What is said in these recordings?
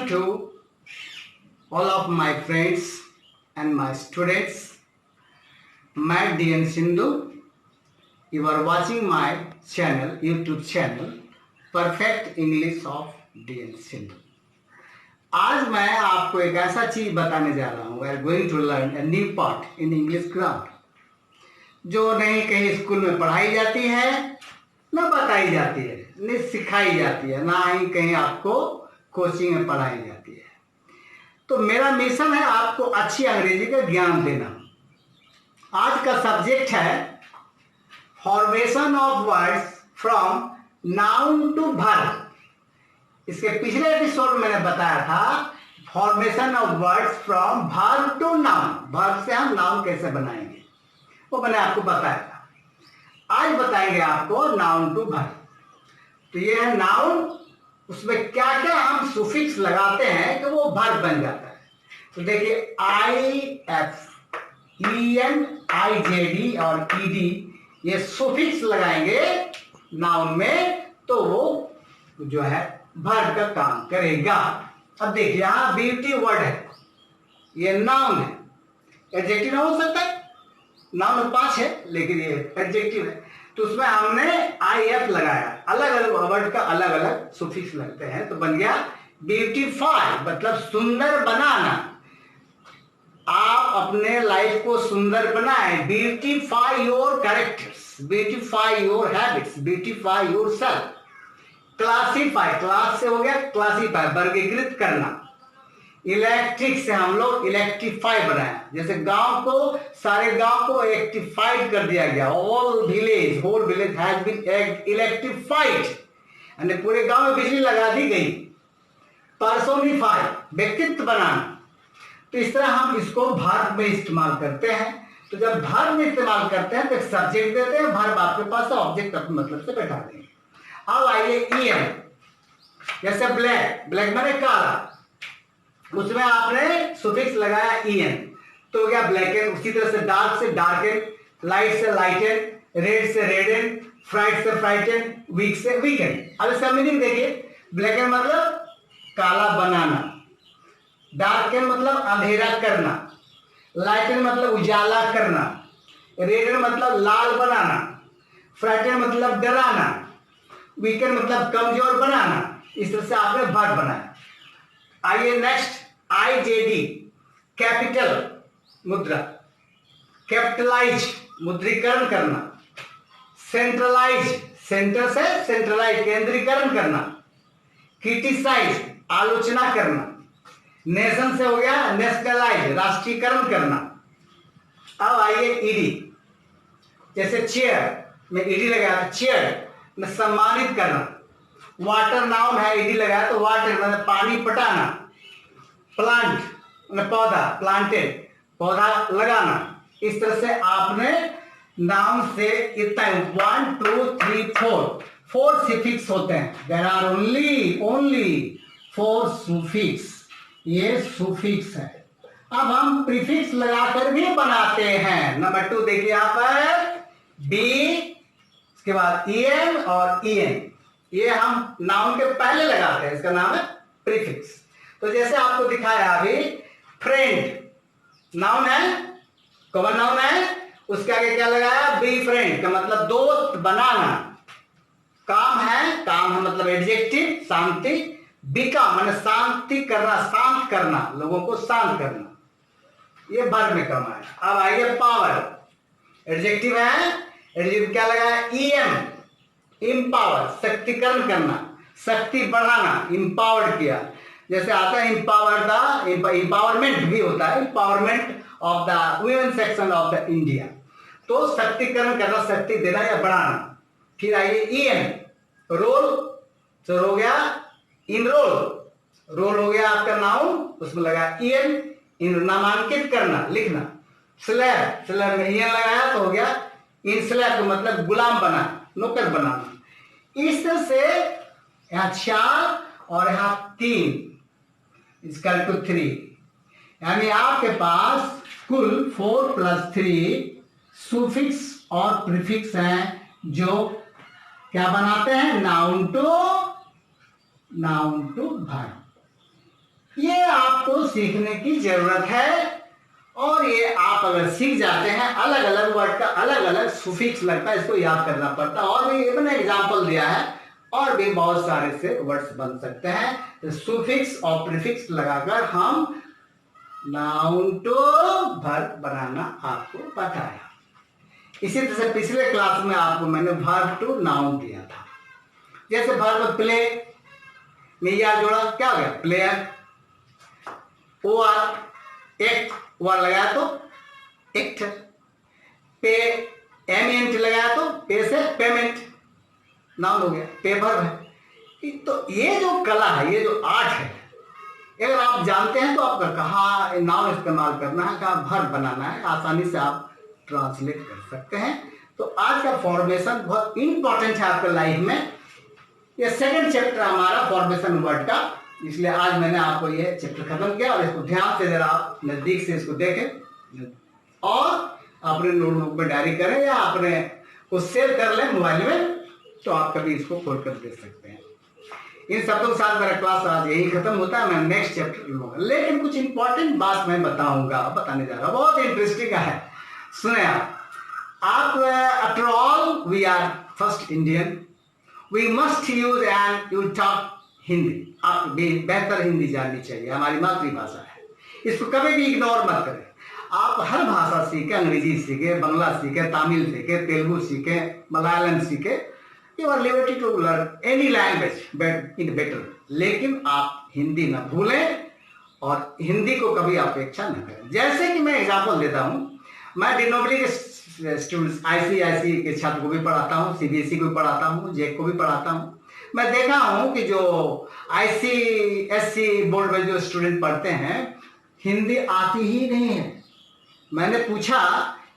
afternoon to all of my friends and my students. My DN Sindhu, you are watching my channel, YouTube channel, Perfect English of DN Sindhu. आज मैं आपको एक ऐसा चीज बताने जा रहा हूँ. We are going to learn a new part in English grammar, जो नहीं कहीं स्कूल में पढ़ाई जाती है, न बताई जाती है, न सिखाई जाती है, ना ही कहीं आपको कोचिंग में पढ़ाई जाती है. तो मेरा मिशन है आपको अच्छी अंग्रेजी का ज्ञान देना. आज का सब्जेक्ट है formation of words from noun to verb. इसके पिछले एपिसोड में मैंने बताया था formation of words from verb to noun. Verb से हम नाउन कैसे बनाएंगे वो मैंने आपको बताया था. आज बताएंगे आपको नाउन टू वर्ब. तो ये है नाउन, उसमें क्या क्या हम सुफिक्स लगाते हैं कि वो वर्ब बन जाता है. तो देखिए IF, EN, IJD और ED ये सुफिक्स लगाएंगे नाउन में तो वो जो है वर्ब का काम करेगा. अब देखिए यहां ब्यूटी वर्ड है, ये नाउन है. एडजेक्टिव हो सकता है, नाउन में 5 है लेकिन ये एडजेक्टिव है. तो उसमें हमने IF लगाया. अलग अलग वर्ड का अलग अलग सुफिक्स लगते हैं तो बन गया ब्यूटीफाई, मतलब सुंदर बनाना. आप अपने लाइफ को सुंदर बनाएं. Beautify your characters, beautify your habits, beautify your self. Classify, class से हो गया क्लासीफाई, वर्गीकृत करना. इलेक्ट्रिक से हम लोग इलेक्ट्रीफाई बनाए, जैसे गांव को, सारे गांव को इलेक्ट्रीफाइड कर दिया गया. Whole village has been electrified, यानी पूरे गांव में बिजली लगा दी गई. पर्सोनिफाई, व्यक्तित्व बनाना. तो इस तरह हम इसको वर्ब में इस्तेमाल करते हैं. तो जब वर्ब में इस्तेमाल करते हैं तो एक सब्जेक्ट देते हैं, वर्ब आपके पास ऑब्जेक्ट अपने मतलब से बैठा देंगे. अब आइए EM, जैसे ब्लैक, ब्लैक माने काला, उसमें आपने सुफिक्स लगाया EN तो हो गया ब्लैक एंड. उसी तरह से डार्क एंड, लाइट से लाइटेन, रेड से रेडन, फ्राइट से फ्राइटन, वीक से वीकेंड. अब इसका मीनिंग देखिए. ब्लैक एंड मतलब काला बनाना, डार्क एंड मतलब अंधेरा करना, लाइटेन मतलब उजाला करना, रेडन मतलब लाल बनाना, फ्राइटन मतलब डराना, वीकेंड मतलब कमजोर बनाना. इस तरह से आपने वर्ब बनाया. आइए नेक्स्ट IJD, कैपिटल मुद्रा, कैपिटलाइज मुद्रीकरण करना, सेंट्रलाइज, सेंटर से सेंट्रलाइज केंद्रीकरण करना, क्रिटिसाइज आलोचना करना, नेशन से हो गया नेशनलाइज राष्ट्रीयकरण करना. अब आइए ED, जैसे चेयर में ED लगाया, चेयर में सम्मानित करना. वाटर नाउन है, ED लगाया तो वाटर मतलब पानी पटाना. प्लांट मतलब पौधा, प्लांटेड पौधा लगाना. इस तरह से आपने नाउन से इतना 1 2 3 4 सुफिक्स होते हैं. There are only 4 suffix. ये सुफिक्स है. अब हम प्रीफिक्स लगाकर भी बनाते हैं. नंबर 2 देखिए यहां पर बी, उसके बाद EM और EN, ये हम नाउन के पहले लगाते हैं. इसका नाम है प्रीफिक्स. तो जैसे आपको दिखाया अभी, फ्रेंड नाउन है, कॉमन नाउन है, उसके आगे क्या लगाया बी फ्रेंड का मतलब दोस्त बनाना. काम है मतलब एडजेक्टिव शांति. बीका माने शांति करना, शांत करना, लोगों को शांत करना. ये वर्ब में काम है. अब आइए पावर, एडजेक्टिव है, एडजेक्टिव क्या लगाया EM, इम्पावर शक्तिकरण करना, शक्ति बढ़ाना, इम्पावर्ड किया. जैसे आता है इम्पावरमेंट भी होता है, empowerment of the women section of the India. तो शक्तिकरण करना, शक्ति देना या बढ़ाना. फिर आइए EN, रोल, तो हो गया इनरोल, रोल हो गया आपका नाउन, उसमें लगा EN, इन नामांकित करना, लिखना. स्लैब, स्लैब में EN लगाया तो हो गया इंस्लैब का मतलब गुलाम बना, नौकर बनाना. इस तरह से यहां 4 और यहां 3 इसका 3, यानी आपके पास कुल 4 + 3 सुफिक्स और प्रीफिक्स हैं जो क्या बनाते हैं नाउन टू वर्ब. ये आपको सीखने की जरूरत है। और ये आप अगर सीख जाते हैं, अलग अलग वर्ड का अलग अलग सुफिक्स लगता है, इसको याद करना पड़ता है। और भी मैंने एग्जाम्पल दिया है, और भी बहुत सारे से वर्ड्स बन सकते हैं। तो सुफिक्स और प्रीफिक्स लगाकर हम नाउन टू वर्ब बनाना आपको बताया। इसी तरह से पिछले क्लास में आपको मैंने वर्ब टू नाउन दिया था। जैसे वर्ब प्ले में या जोड़ा, क्या हो गया? प्लेयर। ओ आर एक्ट, वो लगाया तो एक्टर। पे एमेंट लगाया तो पे से पेमेंट, नाउन हो गया। पे वर्ब है। तो ये जो कला है, ये जो आर्ट है, अगर आप जानते हैं तो आपका कहाँ नाउन इस्तेमाल करना है, कहाँ वर्ब बनाना है, आसानी से आप ट्रांसलेट कर सकते हैं। तो आज का फॉर्मेशन बहुत इंपॉर्टेंट है आपके लाइफ में। ये सेकंड चैप्टर हमारा फॉर्मेशन वर्ड का, इसलिए आज मैंने आपको ये चैप्टर खत्म किया। और इसको ध्यान से जरा आप नजदीक से इसको देखें और अपने नोटबुक में डायरी करें या अपने को सेव कर लें मोबाइल में, तो आप कभी इसको खोल कर देख सकते हैं। इन शब्दों के साथ मेरा क्लास आज यही खत्म होता है। मैं नेक्स्ट चैप्टर लूंगा, लेकिन कुछ इंपॉर्टेंट बात मैं बताने जा रहा हूँ, बहुत इंटरेस्टिंग है। सुने आप after all we are first Indian, we must use and you talk Hindi. आप बेहतर हिंदी जाननी चाहिए, हमारी मातृभाषा है, इसको कभी भी इग्नोर मत करें। आप हर भाषा सीखे, अंग्रेजी सीखे, बांग्ला सीखे, तमिल सीखे, तेलुगु सीखे, मलयालम सीखे, you are liberty to learn any language in better, लेकिन आप हिंदी ना भूलें और हिंदी को कभी अपेक्षा न करें। जैसे कि मैं एग्जाम्पल देता हूं, मैं डिनोबली के स्टूडेंट्स, आईसीआईसी के छात्र को भी पढ़ाता हूं, सीबीएसई को भी पढ़ाता हूं, जेक को भी पढ़ाता हूं। मैं देखा हूं कि जो आईसीएससी बोर्ड में जो स्टूडेंट पढ़ते हैं, हिंदी आती ही नहीं है। मैंने पूछा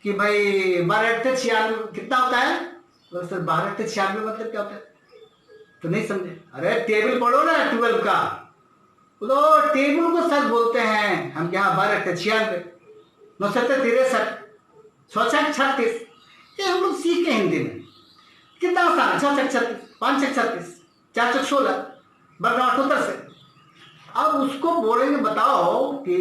कि भाई 12×96 कितना होता है? तो सर 12×96 मतलब क्या होता है? तो नहीं समझे। अरे टेबल पढ़ो ना 12 का, तो टेबल को सर बोलते हैं हम यहाँ 12×96, 9×7=63, 6×36, ये हम लोग सीखे हिंदी में। कितना आसान है, 6×36, 5×36, 4×16, बरना 8 से। अब उसको बोलेंगे बताओ कि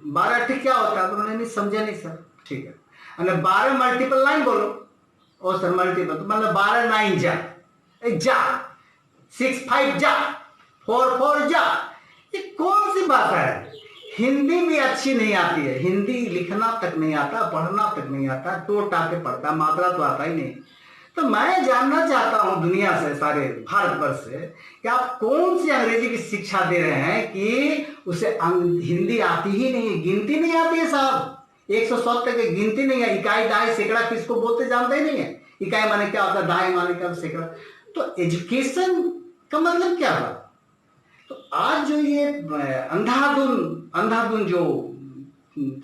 12×8 क्या होता है, तो उन्होंने नहीं समझा। नहीं सर, ठीक है। अरे 12 मल्टीपल 9 बोलो। ओ सर मल्टीपल तो मतलब 12×9 जा, 6×5 जा, 4×4 जा। ये कौन सी भाषा है? हिंदी भी अच्छी नहीं आती है, हिंदी लिखना तक नहीं आता, पढ़ना तक नहीं आता, टोटा के पढ़ता, मात्रा तो आता ही नहीं। तो मैं जानना चाहता हूं दुनिया से, सारे भारतवर्ष से, कि आप कौन सी अंग्रेजी की शिक्षा दे रहे हैं कि उसे हिंदी आती ही नहीं, गिनती नहीं आती है साहब। 100 तक की गिनती नहीं है। इकाई, दहाई, सैकड़ा किसको बोलते जानते ही नहीं है। इकाई माने क्या होता है, दहाई माने क्या, सैकड़ा। तो एजुकेशन का मतलब क्या हुआ? तो आज जो ये अंधाधुन जो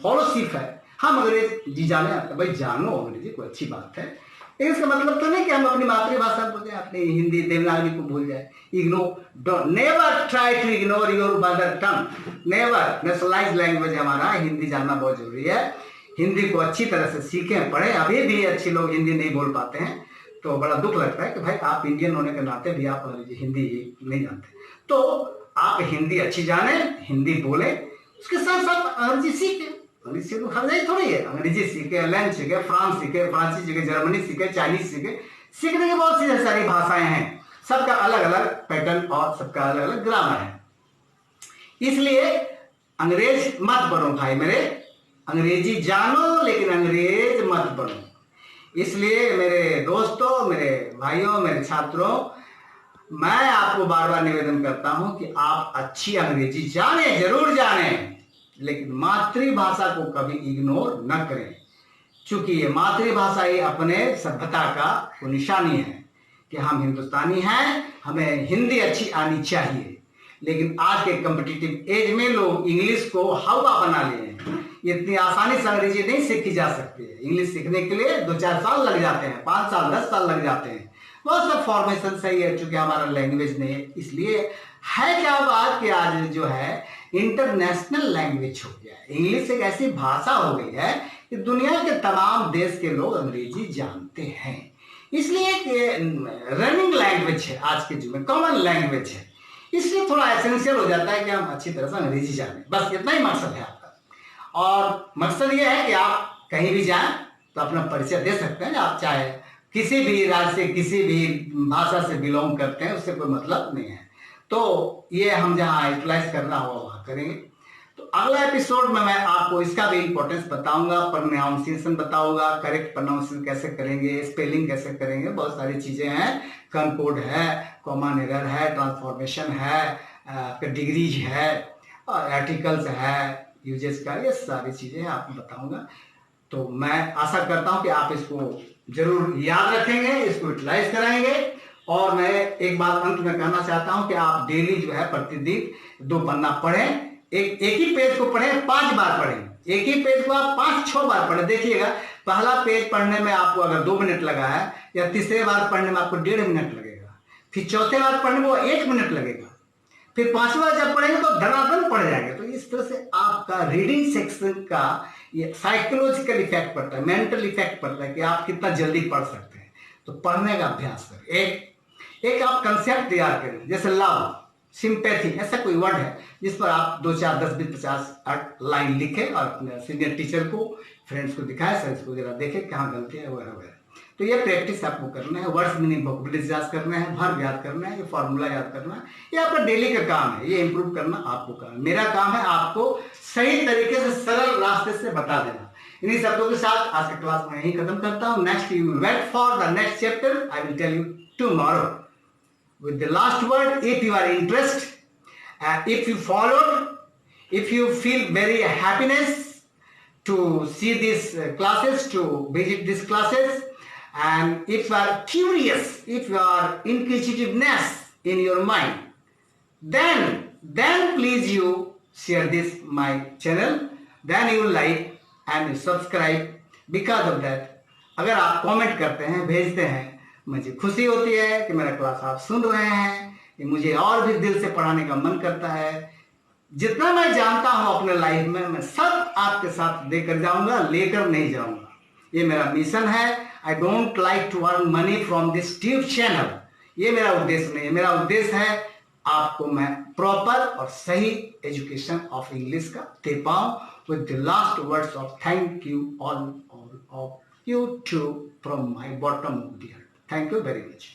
फॉलोशिप है, हम अंग्रेजी जाने, भाई जानो अंग्रेजी, कोई अच्छी बात है। इसका मतलब तो नहीं कि हम अपनी मातृभाषा भूल जाए, अपनी हिंदी देवनागरी को भूल जाए। Ignore, never try to ignore your mother tongue, never. Nationalize language हमारा हिंदी जानना बहुत जरूरी है। हिंदी को अच्छी तरह से सीखें, पढ़ें। अभी भी अच्छे लोग हिंदी नहीं बोल पाते हैं, तो बड़ा दुख लगता है कि भाई आप इंडियन होने के नाते भी आप हिंदी नहीं जानते। तो आप हिंदी अच्छी जाने, हिंदी बोले, उसके साथ साथ अंग्रेजी सीखें। अंग्रेजी हर जगह थोड़ी है, अंग्रेजी सीखे, इंग्लैंड सीखे, फ्रांस सीखे, फ्रांसीसी सीखे, जर्मनी सीखे, चाइनीज सीखे। सीखने की बहुत सी सारी भाषाएं हैं, सबका अलग अलग पैटर्न और सबका अलग अलग ग्रामर है। इसलिए अंग्रेज मत बनो भाई मेरे, अंग्रेजी जानो लेकिन अंग्रेज मत बनो। इसलिए मेरे दोस्तों, मेरे भाइयों, मेरे छात्रों, मैं आपको बार बार निवेदन करता हूं कि आप अच्छी अंग्रेजी जाने, जरूर जाने, लेकिन मातृभाषा को कभी इग्नोर न करें। क्योंकि ये मातृभाषा ही अपने सभ्यता का निशानी है कि हम हिंदुस्तानी हैं, हमें हिंदी अच्छी आनी चाहिए। लेकिन आज के कॉम्पिटिटिव एज में लोग इंग्लिश को हवा बना लिए हैं। इतनी आसानी से अंग्रेजी नहीं सीखी जा सकती है। इंग्लिश सीखने के लिए 2-4 साल लग जाते हैं, 5 साल 10 साल लग जाते हैं। बहुत सब फॉर्मेशन सही है, चूंकि हमारा लैंग्वेज नहीं है। इसलिए है क्या बात कि आज जो है इंटरनेशनल लैंग्वेज हो गया है। इंग्लिश एक ऐसी भाषा हो गई है कि दुनिया के तमाम देश के लोग अंग्रेजी जानते हैं। इसलिए रनिंग लैंग्वेज है आज के युग में, कॉमन लैंग्वेज है। इसलिए थोड़ा एसेंशियल हो जाता है कि हम अच्छी तरह से अंग्रेजी जाने, बस इतना ही मकसद है आपका। और मकसद ये है कि आप कहीं भी जाएं तो अपना परिचय दे सकते हैं। आप चाहे किसी भी राज्य से, किसी भी भाषा से बिलोंग करते हैं, उससे कोई मतलब नहीं है। तो ये हम जहाँ यूटिलाइज करना होगा वहाँ करेंगे। तो अगला एपिसोड में मैं आपको इसका भी इंपॉर्टेंस बताऊंगा, प्रोनाउंसिएशन बताऊंगा, करेक्ट प्रोनाउंसिएशन कैसे करेंगे, स्पेलिंग कैसे करेंगे, बहुत सारी चीजें हैं। कंकोड है, कॉमन एरर है, ट्रांसफॉर्मेशन है, आपका डिग्रीज है, और आर्टिकल्स है, यूजेस का, ये सारी चीजें आपको बताऊंगा। तो मैं आशा करता हूं कि आप इसको जरूर याद रखेंगे, इसको यूटिलाइज कराएंगे। और मैं एक बात अंत में कहना चाहता हूं कि आप डेली जो है प्रतिदिन 2 पन्ना पढ़ें। एक ही पेज को पढ़ें, 5 बार पढ़ें। एक ही पेज को आप 5-6 बार पढ़ें। देखिएगा, पहला पेज पढ़ने में आपको अगर 2 मिनट लगा है, या तीसरे बार पढ़ने में आपको 1.5 मिनट लगेगा, फिर चौथे बार पढ़ने में वो 1 मिनट लगेगा, फिर 5वीं बार जब पढ़ेंगे तो धड़ाधड़ पढ़ जाएंगे। तो इस तरह से आपका रीडिंग सेक्शन का ये साइकोलॉजिकल इफेक्ट पड़ता है, मेंटल इफेक्ट पड़ता है कि आप कितना जल्दी पढ़ सकते हैं। तो पढ़ने का अभ्यास करें। एक आप कंसेप्ट तैयार करें, जैसे लव, सिंपैथी, ऐसा कोई वर्ड है जिस पर आप 2, 4, 10, 20, 50 लाइन लिखें और अपने सीनियर टीचर को, फ्रेंड्स को दिखाएं, फ्रेंड्स को जरा देखें कहाँ गलती है, वगैरह वगैरह। तो ये प्रैक्टिस आपको करना है। वर्ड्स मीनिंग वोकैबुलरी याद करना है, वर्ब याद करना है, ये फॉर्मूला याद करना है। ये आपका डेली का काम है, ये इंप्रूव करना आपको काम है। मेरा काम है आपको सही तरीके से, सरल रास्ते से बता देना। इन्हीं शब्दों के साथ आज का क्लास मैं यहीं खत्म करता हूँ। Next you wait for the next chapter, I will tell you tomorrow with the last word. If you are interested, if you followed, if you feel very happiness to see these classes, to visit these classes, and if you are curious, if you are inquisitiveness in your mind, then please you share this my channel, then you like and you subscribe. Because of that, अगर आप comment करते हैं, भेजते हैं, मुझे खुशी होती है कि मेरा क्लास आप सुन रहे हैं। ये मुझे और भी दिल से पढ़ाने का मन करता है। जितना मैं जानता हूं अपने लाइफ में, मैं सब आपके साथ देकर जाऊंगा, लेकर नहीं जाऊंगा। ये मेरा मिशन है। I don't like to earn money from this tube channel. ये मेरा उद्देश्य नहीं है। मेरा उद्देश्य है आपको मैं प्रॉपर और सही एजुकेशन ऑफ इंग्लिश का दे पाऊं। With the last words of thank you all of you too from my bottom of the heart. Thank you very much.